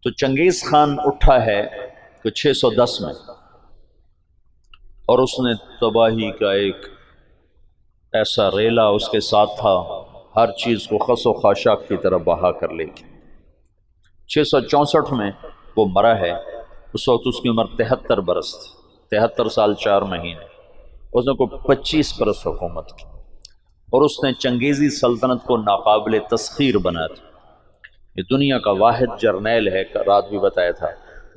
تو چنگیز خان اٹھا ہے کہ 610 میں، اور اس نے تباہی کا ایک ایسا ریلا اس کے ساتھ تھا، ہر چیز کو خس و خاشاک کی طرف بہا کر لے گی۔ 664 میں وہ مرا ہے، اس وقت اس کی عمر 73 برس تھی، 73 سال 4 مہینے۔ اس نے کوئی 25 برس حکومت کی، اور اس نے چنگیزی سلطنت کو ناقابل تسخیر بنا دیا۔ یہ دنیا کا واحد جرنیل ہے، رات بھی بتایا تھا،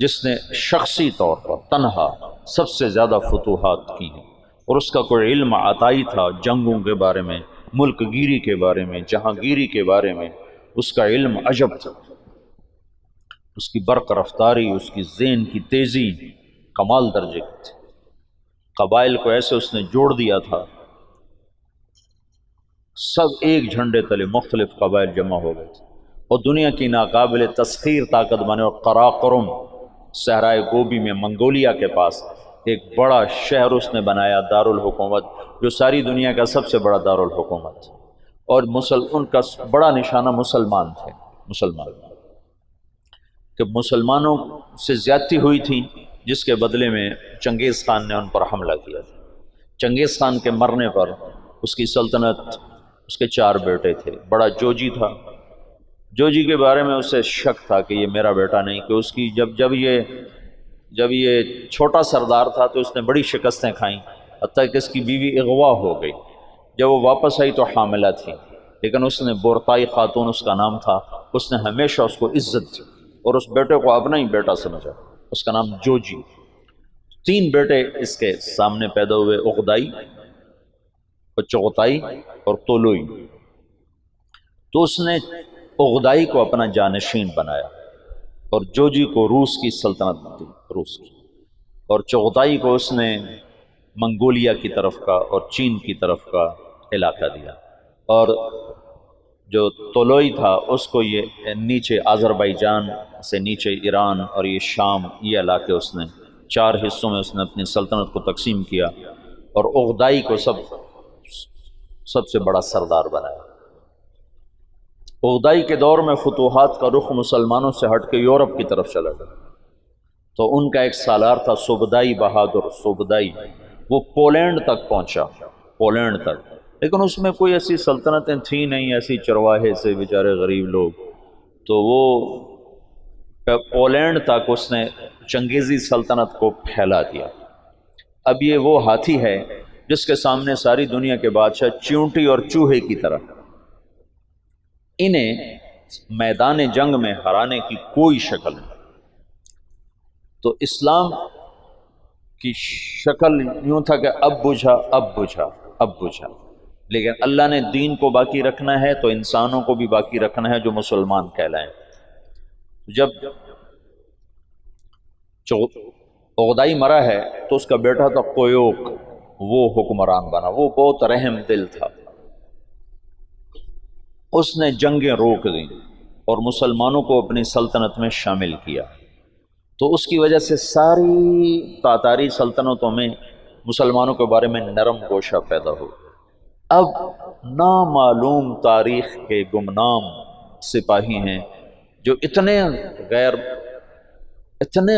جس نے شخصی طور پر تنہا سب سے زیادہ فتوحات کی ہیں، اور اس کا کوئی علم عطائی تھا جنگوں کے بارے میں، ملک گیری کے بارے میں، جہاں گیری کے بارے میں، اس کا علم عجب تھا، اس کی برق رفتاری، اس کی ذہن کی تیزی کمال درجے کی تھی۔ قبائل کو ایسے اس نے جوڑ دیا تھا، سب ایک جھنڈے تلے مختلف قبائل جمع ہو گئے تھے، اور دنیا کی ناقابل تسخیر طاقت بنے۔ اور قراقرم صحرائے گوبی میں منگولیا کے پاس ایک بڑا شہر اس نے بنایا، دارالحکومت، جو ساری دنیا کا سب سے بڑا دارالحکومت، اور ان کا بڑا نشانہ مسلمان تھے، مسلمان، کہ مسلمانوں سے زیادتی ہوئی تھی، جس کے بدلے میں چنگیز خان نے ان پر حملہ کیا تھا۔ چنگیز خان کے مرنے پر اس کی سلطنت، اس کے 4 بیٹے تھے، بڑا جوجی تھا، جوجی کے بارے میں اسے شک تھا کہ یہ میرا بیٹا نہیں، کہ اس کی جب یہ چھوٹا سردار تھا تو اس نے بڑی شکستیں کھائیں، حتیٰ کہ اس کی بیوی اغوا ہو گئی، جب وہ واپس آئی تو حاملہ تھی، لیکن اس نے بورتائی خاتون اس کا نام تھا، اس نے ہمیشہ اس کو عزت دی، اور اس بیٹے کو اپنا ہی بیٹا سمجھا، اس کا نام جوجی۔ 3 بیٹے اس کے سامنے پیدا ہوئے، اغدائی اور چغتائی اور طولوئی۔ تو اس نے اغدائی کو اپنا جانشین بنایا، اور جوجی کو روس کی سلطنت دی، روس کی، اور چغتائی کو اس نے منگولیا کی طرف کا اور چین کی طرف کا علاقہ دیا، اور جو طولوئی تھا اس کو یہ نیچے آذربائیجان سے نیچے ایران اور یہ شام، یہ علاقے اس نے 4 حصوں میں اس نے اپنی سلطنت کو تقسیم کیا، اور اغدائی کو سب سے بڑا سردار بنایا۔ اغدائی کے دور میں فتوحات کا رخ مسلمانوں سے ہٹ کے یورپ کی طرف چلا گیا، تو ان کا ایک سالار تھا سبدائی بہادر، سبدائی، وہ پولینڈ تک پہنچا، پولینڈ تک، لیکن اس میں کوئی ایسی سلطنتیں تھیں نہیں، ایسی چرواہے سے بیچارے غریب لوگ، تو وہ پولینڈ تک اس نے چنگیزی سلطنت کو پھیلا دیا۔ اب یہ وہ ہاتھی ہے جس کے سامنے ساری دنیا کے بادشاہ چیونٹی اور چوہے کی طرح، انہیں میدان جنگ میں ہرانے کی کوئی شکل نہیں۔ تو اسلام کی شکل یوں تھا کہ اب بجھا، اب بجھا، اب بجھا، لیکن اللہ نے دین کو باقی رکھنا ہے تو انسانوں کو بھی باقی رکھنا ہے جو مسلمان کہلائیں۔ جب اغدائی مرا ہے تو اس کا بیٹا تھا قیوق، وہ حکمران بنا، وہ بہت رحم دل تھا، اس نے جنگیں روک دیں اور مسلمانوں کو اپنی سلطنت میں شامل کیا، تو اس کی وجہ سے ساری تاتاری سلطنتوں میں مسلمانوں کے بارے میں نرم گوشہ پیدا ہو۔ اب نامعلوم تاریخ کے گمنام سپاہی ہیں جو اتنے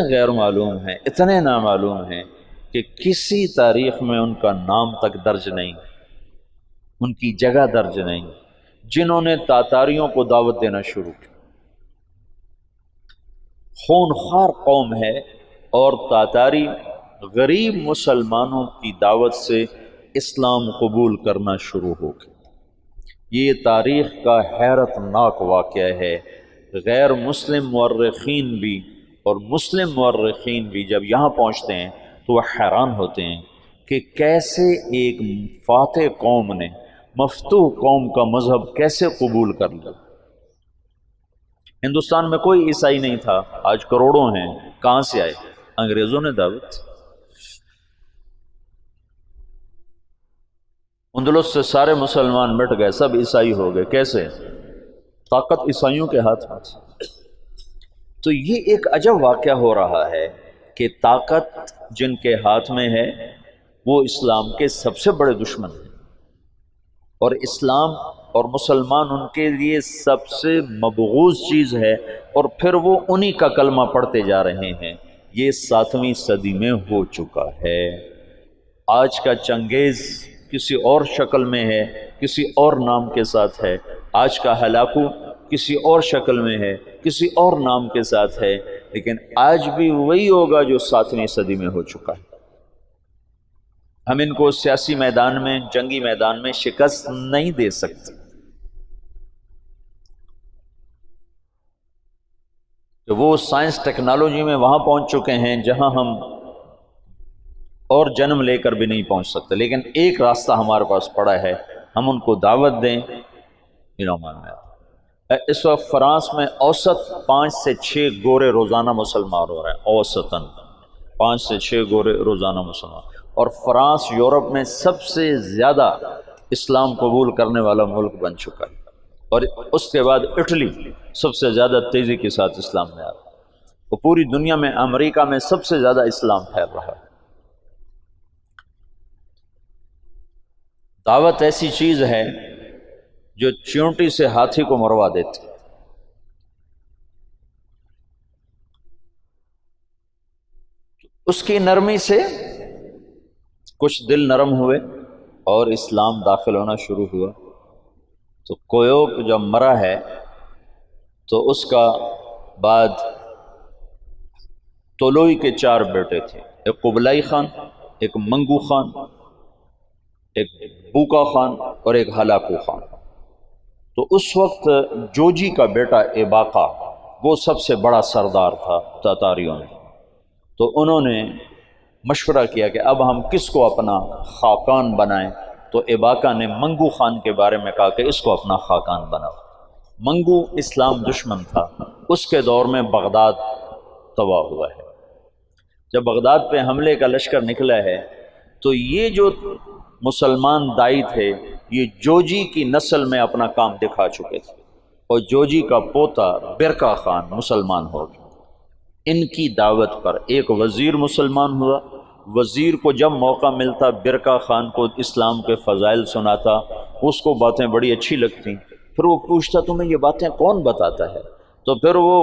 غیر معلوم ہیں، اتنے نامعلوم ہیں کہ کسی تاریخ میں ان کا نام تک درج نہیں، ان کی جگہ درج نہیں، جنہوں نے تاتاریوں کو دعوت دینا شروع کی۔ خونخوار قوم ہے، اور تاتاری غریب مسلمانوں کی دعوت سے اسلام قبول کرنا شروع ہو گئے۔ یہ تاریخ کا حیرت ناک واقعہ ہے، غیر مسلم مورخین بھی اور مسلم مورخین بھی جب یہاں پہنچتے ہیں تو وہ حیران ہوتے ہیں کہ کیسے ایک فاتح قوم نے مفتوح قوم کا مذہب کیسے قبول کر لیا۔ ہندوستان میں کوئی عیسائی نہیں تھا، آج کروڑوں ہیں، کہاں سے آئے؟ انگریزوں نے دعوت۔ اندلس سے سارے مسلمان مٹ گئے، سب عیسائی ہو گئے، کیسے؟ طاقت عیسائیوں کے ہاتھ میں تھی۔ تو یہ ایک عجب واقعہ ہو رہا ہے کہ طاقت جن کے ہاتھ میں ہے وہ اسلام کے سب سے بڑے دشمن ہیں، اور اسلام اور مسلمان ان کے لیے سب سے مبغوض چیز ہے، اور پھر وہ انہی کا کلمہ پڑھتے جا رہے ہیں۔ یہ 7ویں صدی میں ہو چکا ہے۔ آج کا چنگیز کسی اور شکل میں ہے، کسی اور نام کے ساتھ ہے۔ آج کا ہلاکو کسی اور شکل میں ہے، کسی اور نام کے ساتھ ہے، لیکن آج بھی وہی ہوگا جو 7ویں صدی میں ہو چکا ہے۔ ہم ان کو سیاسی میدان میں، جنگی میدان میں شکست نہیں دے سکتے۔ کہ وہ سائنس ٹیکنالوجی میں وہاں پہنچ چکے ہیں جہاں ہم اور جنم لے کر بھی نہیں پہنچ سکتے، لیکن ایک راستہ ہمارے پاس پڑا ہے، ہم ان کو دعوت دیں۔ اس وقت فرانس میں اوسط 5 سے 6 گورے روزانہ مسلمان ہو رہے ہیں، اوسطاً 5 سے 6 گورے روزانہ مسلمان، اور فرانس یورپ میں سب سے زیادہ اسلام قبول کرنے والا ملک بن چکا ہے، اور اس کے بعد اٹلی سب سے زیادہ تیزی کے ساتھ اسلام میں آ رہا ہے، اور پوری دنیا میں امریکہ میں سب سے زیادہ اسلام پھیل رہا ہے۔ دعوت ایسی چیز ہے جو چیونٹی سے ہاتھی کو مروا دیتی۔ اس کی نرمی سے کچھ دل نرم ہوئے اور اسلام داخل ہونا شروع ہوا۔ تو کویوک جب مرا ہے تو اس کا بعد طولوئی کے 4 بیٹے تھے، ایک قبلائی خان، ایک منگو خان، ایک بوکا خان اور ایک ہلاکو خان۔ تو اس وقت جوجی کا بیٹا ایباقا وہ سب سے بڑا سردار تھا تاتاریوں میں۔ تو انہوں نے مشورہ کیا کہ اب ہم کس کو اپنا خاقان بنائیں، تو ایباقا نے منگو خان کے بارے میں کہا کہ اس کو اپنا خاقان بناؤ۔ منگو اسلام دشمن تھا، اس کے دور میں بغداد تباہ ہوا ہے۔ جب بغداد پہ حملے کا لشکر نکلا ہے تو یہ جو مسلمان دائی تھے یہ جوجی کی نسل میں اپنا کام دکھا چکے تھے، اور جوجی کا پوتا برکا خان مسلمان ہو گیا۔ ان کی دعوت پر ایک وزیر مسلمان ہوا۔ وزیر کو جب موقع ملتا برکا خان کو اسلام کے فضائل سناتا، اس کو باتیں بڑی اچھی لگتی، پھر وہ پوچھتا تمہیں یہ باتیں کون بتاتا ہے؟ تو پھر وہ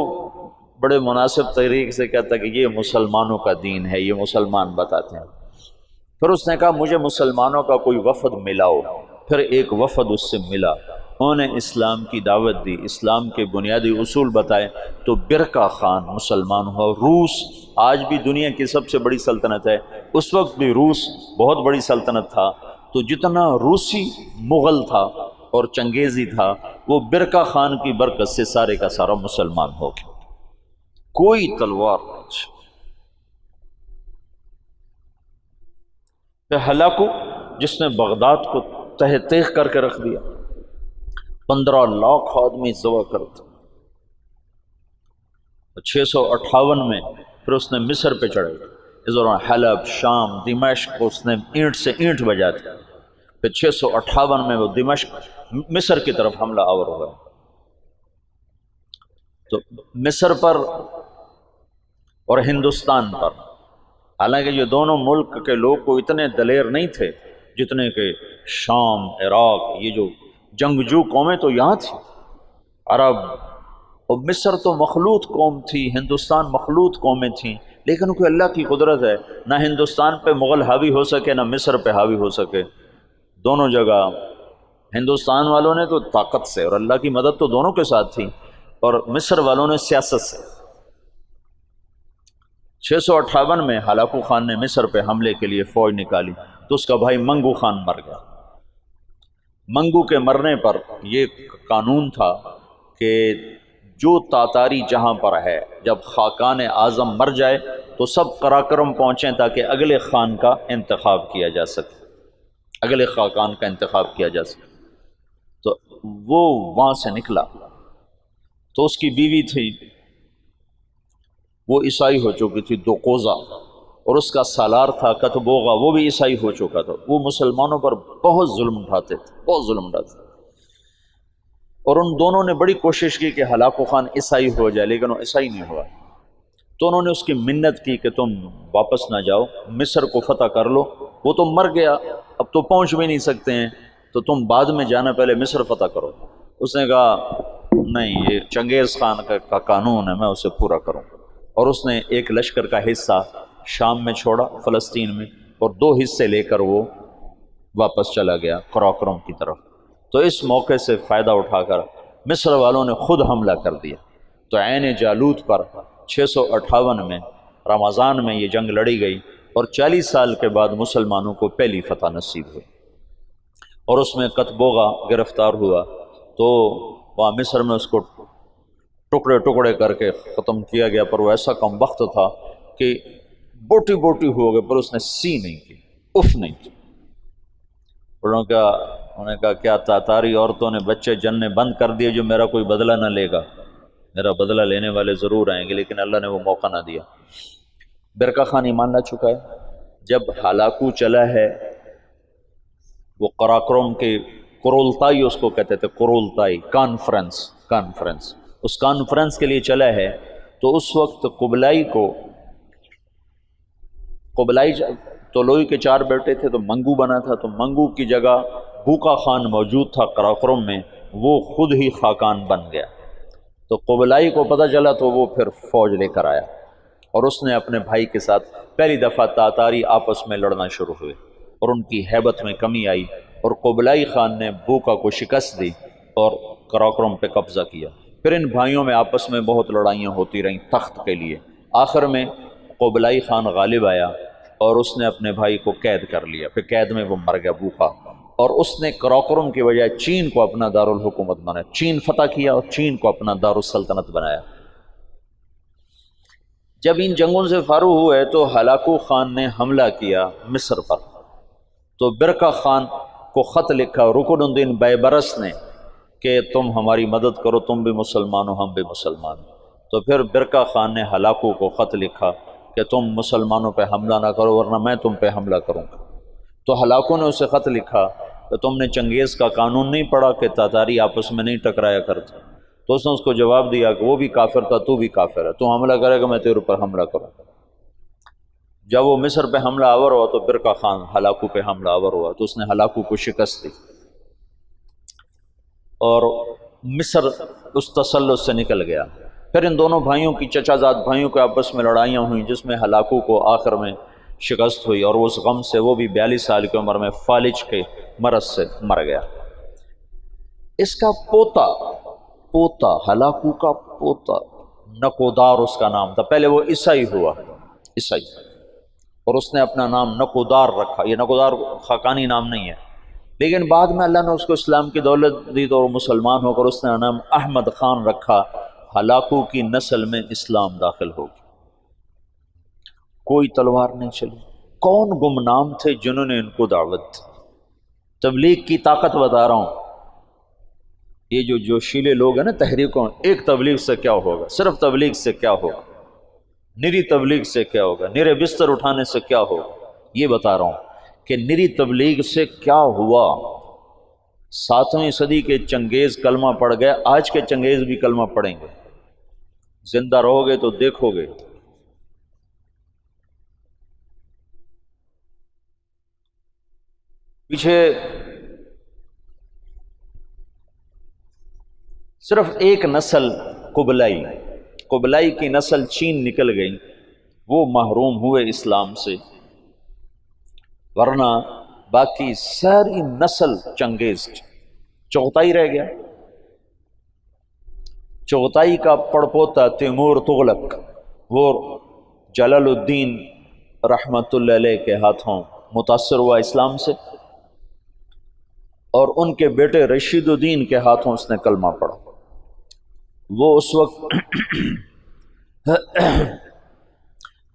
بڑے مناسب طریقے سے کہتا کہ یہ مسلمانوں کا دین ہے، یہ مسلمان بتاتے ہیں۔ پھر اس نے کہا مجھے مسلمانوں کا کوئی وفد ملاؤ۔ پھر ایک وفد اس سے ملا، انہوں نے اسلام کی دعوت دی، اسلام کے بنیادی اصول بتائے، تو برکا خان مسلمان ہوا۔ روس آج بھی دنیا کی سب سے بڑی سلطنت ہے، اس وقت بھی روس بہت بڑی سلطنت تھا، تو جتنا روسی مغل تھا اور چنگیزی تھا وہ برکا خان کی برکت سے سارے کا سارا مسلمان ہو گیا، کوئی تلوار نہیں۔ ہلاکو جس نے بغداد کو تہ تیغ کر کے رکھ دیا، 15 لاکھ آدمی ذبح کرتا۔ 658 میں پھر اس نے مصر پہ چڑھے، اس دوران حلب، شام، دمشق اس نے اینٹ سے اینٹ بجا دیا۔ پھر 658 میں وہ دمشق مصر کی طرف حملہ آور ہوا۔ تو مصر پر اور ہندوستان پر، حالانکہ یہ دونوں ملک کے لوگ کو اتنے دلیر نہیں تھے جتنے کہ شام، عراق، یہ جو جنگجو قومیں تو یہاں تھی، عرب، اور مصر تو مخلوط قوم تھی، ہندوستان مخلوط قومیں تھیں، لیکن کوئی اللہ کی قدرت ہے، نہ ہندوستان پہ مغل حاوی ہو سکے نہ مصر پہ حاوی ہو سکے۔ دونوں جگہ ہندوستان والوں نے تو طاقت سے، اور اللہ کی مدد تو دونوں کے ساتھ تھی، اور مصر والوں نے سیاست سے۔ 658 میں ہلاکو خان نے مصر پہ حملے کے لیے فوج نکالی تو اس کا بھائی منگو خان مر گیا۔ منگو کے مرنے پر یہ قانون تھا کہ جو تاتاری جہاں پر ہے، جب خاقان اعظم مر جائے تو سب قراقرم پہنچیں تاکہ اگلے خان کا انتخاب کیا جا سکے، اگلے خاقان کا انتخاب کیا جا سکے۔ تو وہ وہاں سے نکلا، تو اس کی بیوی تھی وہ عیسائی ہو چکی تھی، دوقوزہ، اور اس کا سالار تھا کتبوغا، وہ بھی عیسائی ہو چکا تھا۔ وہ مسلمانوں پر بہت ظلم اٹھاتے تھے، بہت ظلم اٹھاتے تھے، اور ان دونوں نے بڑی کوشش کی کہ ہلاکو خان عیسائی ہو جائے، لیکن وہ عیسائی نہیں ہوا۔ تو انہوں نے اس کی منت کی کہ تم واپس نہ جاؤ، مصر کو فتح کر لو، وہ تو مر گیا، اب تو پہنچ بھی نہیں سکتے ہیں، تو تم بعد میں جانا، پہلے مصر فتح کرو۔ اس نے کہا نہیں، یہ چنگیز خان کا قانون ہے، میں اسے پورا کروں۔ اور اس نے ایک لشکر کا حصہ شام میں چھوڑا، فلسطین میں، اور 2 حصے لے کر وہ واپس چلا گیا قراقرم کی طرف۔ تو اس موقع سے فائدہ اٹھا کر مصر والوں نے خود حملہ کر دیا۔ تو عین جالوت پر 658 میں رمضان میں یہ جنگ لڑی گئی، اور 40 سال کے بعد مسلمانوں کو پہلی فتح نصیب ہوئی۔ اور اس میں قطبوغا گرفتار ہوا، تو وہاں مصر میں اس کو ٹکڑے ٹکڑے کر کے ختم کیا گیا، پر وہ ایسا کم وقت تھا کہ بوٹی بوٹی ہو گئے، پر اس نے سی نہیں کی، اف نہیں کی۔ انہوں نے کہا کیا تاتاری عورتوں نے بچے جننے بند کر دیے جو میرا کوئی بدلہ نہ لے گا؟ میرا بدلہ لینے والے ضرور آئیں گے، لیکن اللہ نے وہ موقع نہ دیا۔ برقع خان ایمان لا چکا ہے۔ جب ہلاکو چلا ہے، وہ قراقرم کے قرولتائی اس کو کہتے تھے، قرولتائی کانفرنس، اس کانفرنس کے لیے چلا ہے، تو اس وقت قبلائی تو لوئی کے 4 بیٹے تھے، تو منگو بنا تھا، تو منگو کی جگہ بوقا خان موجود تھا قراقرم میں، وہ خود ہی خاقان بن گیا۔ تو قبلائی کو پتہ چلا، تو وہ پھر فوج لے کر آیا، اور اس نے اپنے بھائی کے ساتھ پہلی دفعہ تاتاری آپس میں لڑنا شروع ہوئے، اور ان کی ہیبت میں کمی آئی، اور قبلائی خان نے بوقا کو شکست دی اور قراقرم پہ قبضہ کیا۔ پھر ان بھائیوں میں آپس میں بہت لڑائیاں ہوتی رہیں تخت کے لیے۔ آخر میں قبلائی خان غالب آیا، اور اس نے اپنے بھائی کو قید کر لیا، پھر قید میں وہ مر گیا بوقا، اور اس نے قراقرم کی بجائے چین کو اپنا دارالحکومت بنایا، چین فتح کیا اور چین کو اپنا دارالسلطنت بنایا۔ جب ان جنگوں سے فارغ ہوئے تو ہلاکو خان نے حملہ کیا مصر پر، تو برقع خان کو خط لکھا رکن الدین بیبرس نے کہ تم ہماری مدد کرو، تم بھی مسلمان ہو، ہم بھی مسلمان۔ تو پھر برقع خان نے ہلاکو کو خط لکھا کہ تم مسلمانوں پہ حملہ نہ کرو، ورنہ میں تم پہ حملہ کروں گا۔ تو ہلاکو نے اسے خط لکھا کہ تم نے چنگیز کا قانون نہیں پڑھا کہ تاتاری آپس میں نہیں ٹکرایا کرتے؟ تو اس نے اس کو جواب دیا کہ وہ بھی کافر تھا، تو بھی کافر ہے، تو حملہ کرے گا میں تیرے اوپر حملہ کروں۔ جب وہ مصر پہ حملہ آور ہوا تو برقع خان ہلاکو پہ حملہ آور ہوا، تو اس نے ہلاکو کو شکست دی، اور مصر اس تسلط سے نکل گیا۔ پھر ان دونوں بھائیوں کی، چچا زاد بھائیوں کے آپس میں لڑائیاں ہوئیں، جس میں ہلاکو کو آخر میں شکست ہوئی، اور اس غم سے وہ بھی 42 سال کی عمر میں فالج کے مرض سے مر گیا۔ اس کا پوتا ہلاکو کا پوتا نکودار اس کا نام تھا، پہلے وہ عیسائی ہوا، عیسائی، اور اس نے اپنا نام نکودار رکھا۔ یہ نکودار خاقانی نام نہیں ہے، لیکن بعد میں اللہ نے اس کو اسلام کی دولت دی تو مسلمان ہو کر اس نے نام احمد خان رکھا۔ ہلاکو کی نسل میں اسلام داخل ہو گیا، کوئی تلوار نہیں چلی۔ کون گمنام تھے جنہوں نے ان کو دعوت دی؟ تبلیغ کی طاقت بتا رہا ہوں۔ یہ جو جوشیلے لوگ ہیں نا تحریکوں، ایک تبلیغ سے کیا ہوگا، صرف تبلیغ سے کیا ہوگا، نری تبلیغ سے کیا ہوگا، نرے بستر اٹھانے سے کیا ہوگا، یہ بتا رہا ہوں کہ نری تبلیغ سے کیا ہوا۔ 7ویں صدی کے چنگیز کلمہ پڑھ گئے، آج کے چنگیز بھی کلمہ پڑھیں گے، زندہ رہو گے تو دیکھو گے۔ پیچھے صرف ایک نسل قبلائی کی نسل چین نکل گئی، وہ محروم ہوئے اسلام سے، ورنہ باقی ساری نسل چنگیز چغتائی رہ گیا۔ چغتائی کا پڑپوتا تیمور تغلق، وہ جلال الدین رحمت اللہ علیہ کے ہاتھوں متاثر ہوا اسلام سے، اور ان کے بیٹے رشید الدین کے ہاتھوں اس نے کلمہ پڑھا۔ وہ اس وقت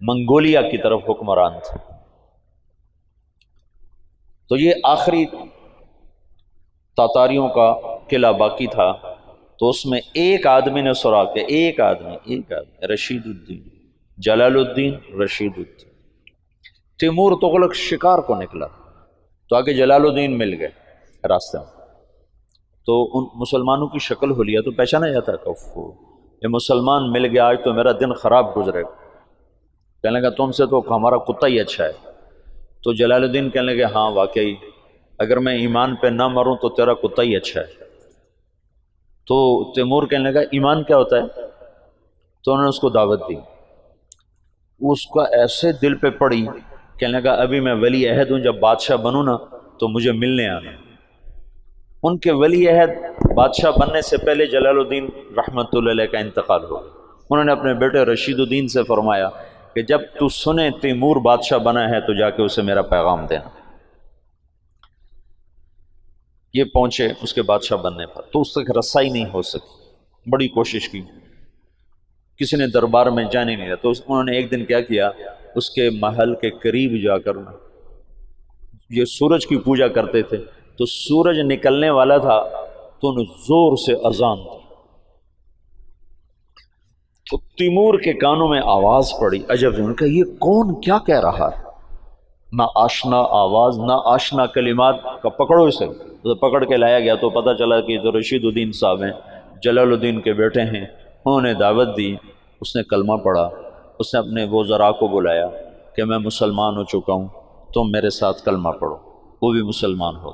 منگولیا کی طرف حکمران تھے۔ تو یہ آخری تاتاریوں کا قلعہ باقی تھا، تو اس میں ایک آدمی نے سراغ کیا، ایک آدمی رشید الدین، جلال الدین رشید الدین۔ تیمور تغلق شکار کو نکلا، تو آگے جلال الدین مل گئے راستے میں، تو ان مسلمانوں کی شکل حلیہ تو پہچانا جاتا کہ یہ مسلمان مل گیا، آج تو میرا دن خراب گزرے گا۔ کہنے لگا تم سے تو ہمارا کتا ہی اچھا ہے۔ تو جلال الدین کہنے لگے ہاں واقعی اگر میں ایمان پہ نہ مروں تو تیرا کتا ہی اچھا ہے۔ تو تیمور کہنے لگا ایمان کیا ہوتا ہے؟ تو انہوں نے اس کو دعوت دی، اس کا ایسے دل پہ پڑی، کہنے لگا ابھی میں ولی عہد ہوں، جب بادشاہ بنوں نا تو مجھے ملنے آنا۔ ان کے ولی عہد بادشاہ بننے سے پہلے جلال الدین رحمۃ اللہ علیہ کا انتقال ہو گیا۔ انہوں نے اپنے بیٹے رشید الدین سے فرمایا کہ جب تو سنے تیمور بادشاہ بنا ہے تو جا کے اسے میرا پیغام دینا۔ یہ پہنچے اس کے بادشاہ بننے پر، تو اس تک رسائی نہیں ہو سکی، بڑی کوشش کی، کسی نے دربار میں جانے نہیں دیا۔ تو انہوں نے ایک دن کیا کیا، اس کے محل کے قریب جا کر، یہ سورج کی پوجا کرتے تھے، تو سورج نکلنے والا تھا تو انہوں زور سے اذان دی، تو تیمور کے کانوں میں آواز پڑی، عجب، ان کا یہ کون کیا کہہ رہا ہے؟ نہ آشنا آواز نہ آشنا کلمات کا، پکڑو اسے۔ تو پکڑ کے لایا گیا تو پتہ چلا کہ تو رشید الدین صاحب ہیں، جلال الدین کے بیٹے ہیں۔ انہوں نے دعوت دی، اس نے کلمہ پڑھا، اس نے اپنے وزراء کو بلایا کہ میں مسلمان ہو چکا ہوں، تم میرے ساتھ کلمہ پڑھو، وہ بھی مسلمان ہو۔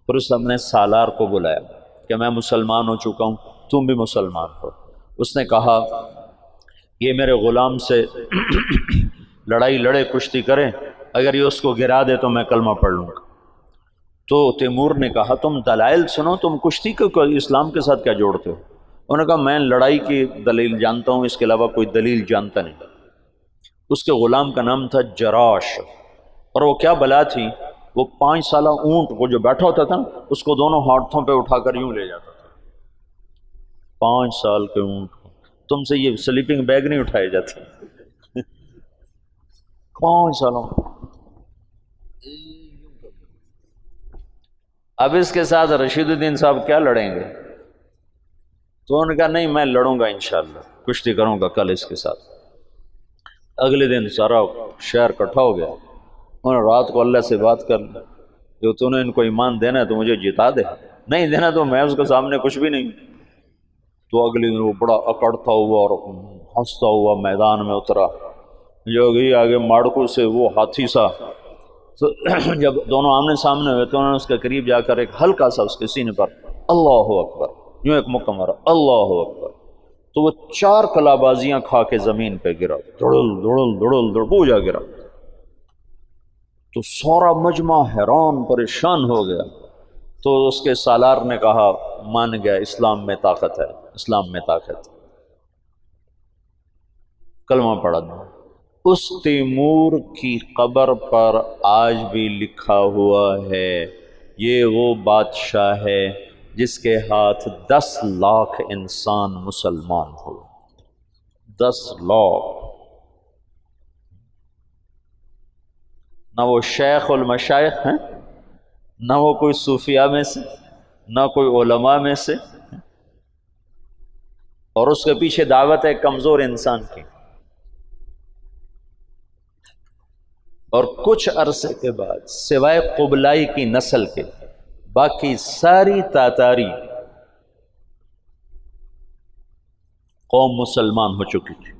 پھر اس نے اپنے سالار کو بلایا کہ میں مسلمان ہو چکا ہوں، تم بھی مسلمان ہو۔ اس نے کہا یہ میرے غلام سے لڑائی لڑے، کشتی کرے، اگر یہ اس کو گرا دے تو میں کلمہ پڑھ لوں گا۔ تو تیمور نے کہا تم دلائل سنو، تم کشتی کو اسلام کے ساتھ کیا جوڑتے ہو؟ انہوں نے کہا میں لڑائی کی دلیل جانتا ہوں، اس کے علاوہ کوئی دلیل جانتا نہیں۔ اس کے غلام کا نام تھا جراش، اور وہ کیا بلا تھی، وہ 5 سالہ اونٹ کو جو بیٹھا ہوتا تھا اس کو دونوں ہاتھوں پہ اٹھا کر یوں لے جاتا تھا۔ 5 سال کے اونٹ کو، تم سے یہ سلیپنگ بیگ نہیں اٹھائے جاتے 5 سالوں۔ اب اس کے ساتھ رشید الدین صاحب کیا لڑیں گے؟ تو انہوں نے کہا نہیں میں لڑوں گا انشاءاللہ، کشتی کروں گا کل اس کے ساتھ۔ اگلے دن سارا شہر اکٹھا ہو گیا، انہوں نے رات کو اللہ سے بات کر لی، جو تو نے ان کو ایمان دینا ہے تو مجھے جتا دے، نہیں دینا تو میں اس کے سامنے کچھ بھی نہیں۔ تو اگلے دن وہ بڑا اکڑتا ہوا اور ہنستا ہوا میدان میں اترا، جو گئی آگے ماڑکو سے وہ ہاتھی سا، تو جب دونوں آمنے سامنے ہوئے تو انہوں نے اس کے قریب جا کر ایک ہلکا سا اس کے سینے پر اللہ اکبر یوں ایک مکہ مارا، اللہ اکبر، تو وہ 4 کلابازیاں کھا کے زمین پہ گرا، دڑل دڑل دڑل دڑ بوجھا گرا۔ تو سارا مجمع حیران پریشان ہو گیا۔ تو اس کے سالار نے کہا مان گیا، اسلام میں طاقت ہے، اسلام میں طاقت، کلمہ پڑھا دو۔ اس تیمور کی قبر پر آج بھی لکھا ہوا ہے یہ وہ بادشاہ ہے جس کے ہاتھ 10 لاکھ انسان مسلمان ہوئے، 10 لاکھ۔ نہ وہ شیخ المشائخ ہیں، نہ وہ کوئی صوفیاء میں سے، نہ کوئی علماء میں سے، اور اس کے پیچھے دعوت ہے کمزور انسان کی۔ اور کچھ عرصے کے بعد سوائے قبلائی کی نسل کے باقی ساری تاتاری قوم مسلمان ہو چکی تھی۔